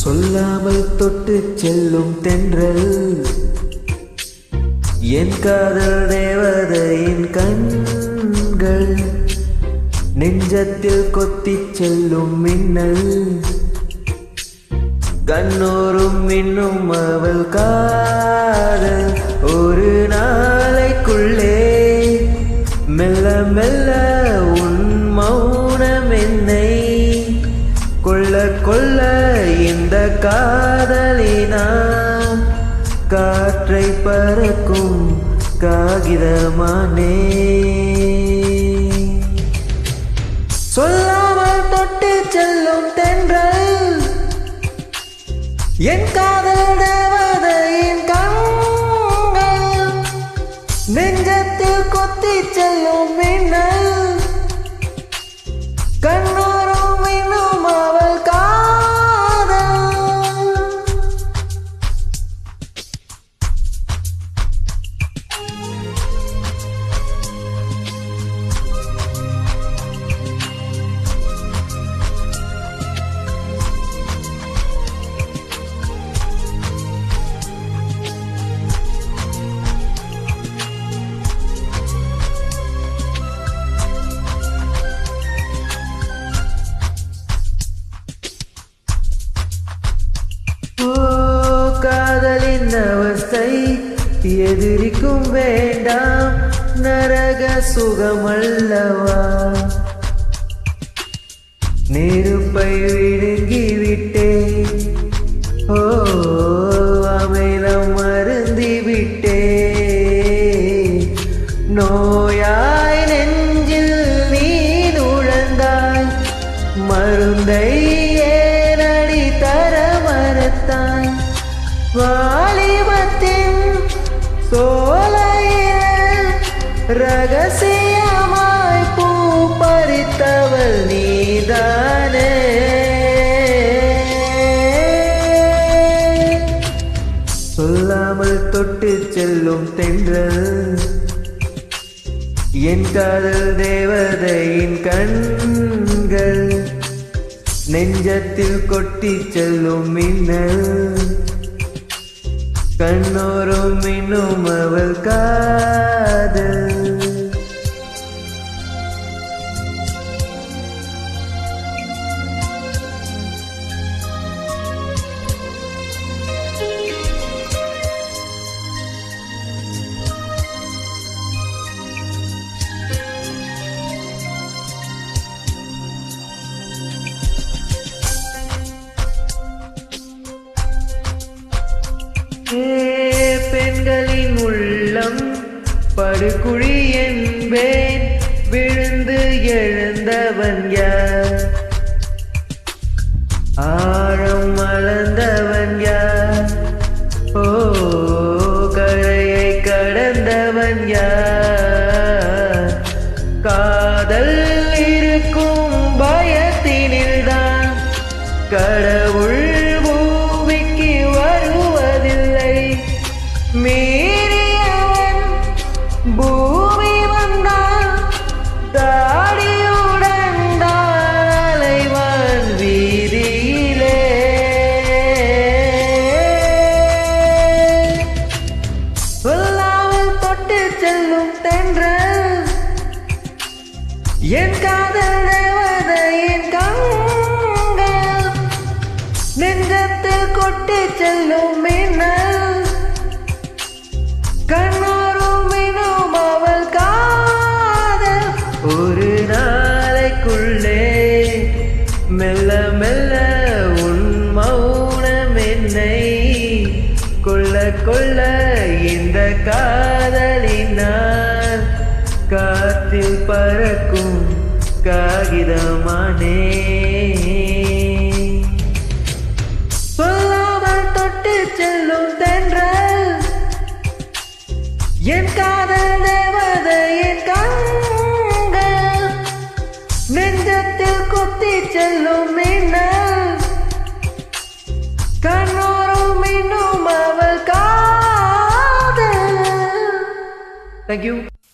சொல்லாமல் தொட்டு செல்லும் தென்றல் என் காதல் தேவதையின் கண்கள் நெஞ்சத்தில் கொத்திச் செல்லும் மின்னல் கண்ணோரும் இன்னும் அவள் காதல் ஒரு நாளைக்குள்ளே மெல்ல மெல்ல உன் மௌனம் என்னை கொள்ள கொள்ள இந்த காதலினால் காற்றை பறக்கும் காகிதமானே சொல்லாமல் தொட்டு செல்லும் தென்றல் என் காதல் தேவதையின் கண்கள் நெஞ்சத்தில் கொத்திச் செல்லும் மின்னல் கண்ணோரும் இன்னும் அவள் காதல் காதலின் அவஸ்தை எதிரிக்கும் வேண்டாம் நரக சுகமல்லவா நெருப்பை விழுங்கிவிட்டே ஓ அமிலம் மருந்திவிட்டே நோயாய் நெஞ்சில் நீ நுழைந்தாய் மருந்தை ஏனடி தர மறுத்தாய் வாலிபத்தின் சோலையில் ரகசியமாய் பூ பறித்தவள் நீதானே சொல்லாமல் தொட்டு செல்லும் தென்றல் என் காதல் தேவதையின் கண்கள் நெஞ்சத்தில் கொட்டிச் செல்லும் மின்னல் கண்ணோரும் இன்னும் அவள் காதல் பெண்களின் உள்ளம் படுகுழி என்பேன் விழுந்து எழுந்தவன் யார் ஆழம் மலர்ந்தவன் யார் ஓ கரையை கடந்தவன் யார் காதல் இருக்கும் பயத்தினில்தான் கடவுள் பூமிக்கு வருவதில்லை மீறியவன் பூமி வந்தான் தாடியுடன் அலைவான் வீதியிலே சொல்லாமல் தொட்டு செல்லும் தென்றல் என் காதல் தேவதையின் கண்கள் நெஞ்சத்தில் கொட்டிச் செல்லும் மின்னல் கண்ணோரும் இன்னும் அவள் காதல் ஒரு நாளைக்குள்ளே மெல்ல மெல்ல உன் மௌனம் என்னை கொள்ள கொள்ள இந்த காதலினால் காற்றில் பறக்கும் காகிதமானே சொல்லாமல் தொட்டு செல்லும் தென்றல் என் காதல் தேவதையின் கண்கள் நெஞ்சத்தில் கொத்திச் செல்லும் மின்னல் கண்ணோரும் இன்னும் அவள் காதல். Thank you.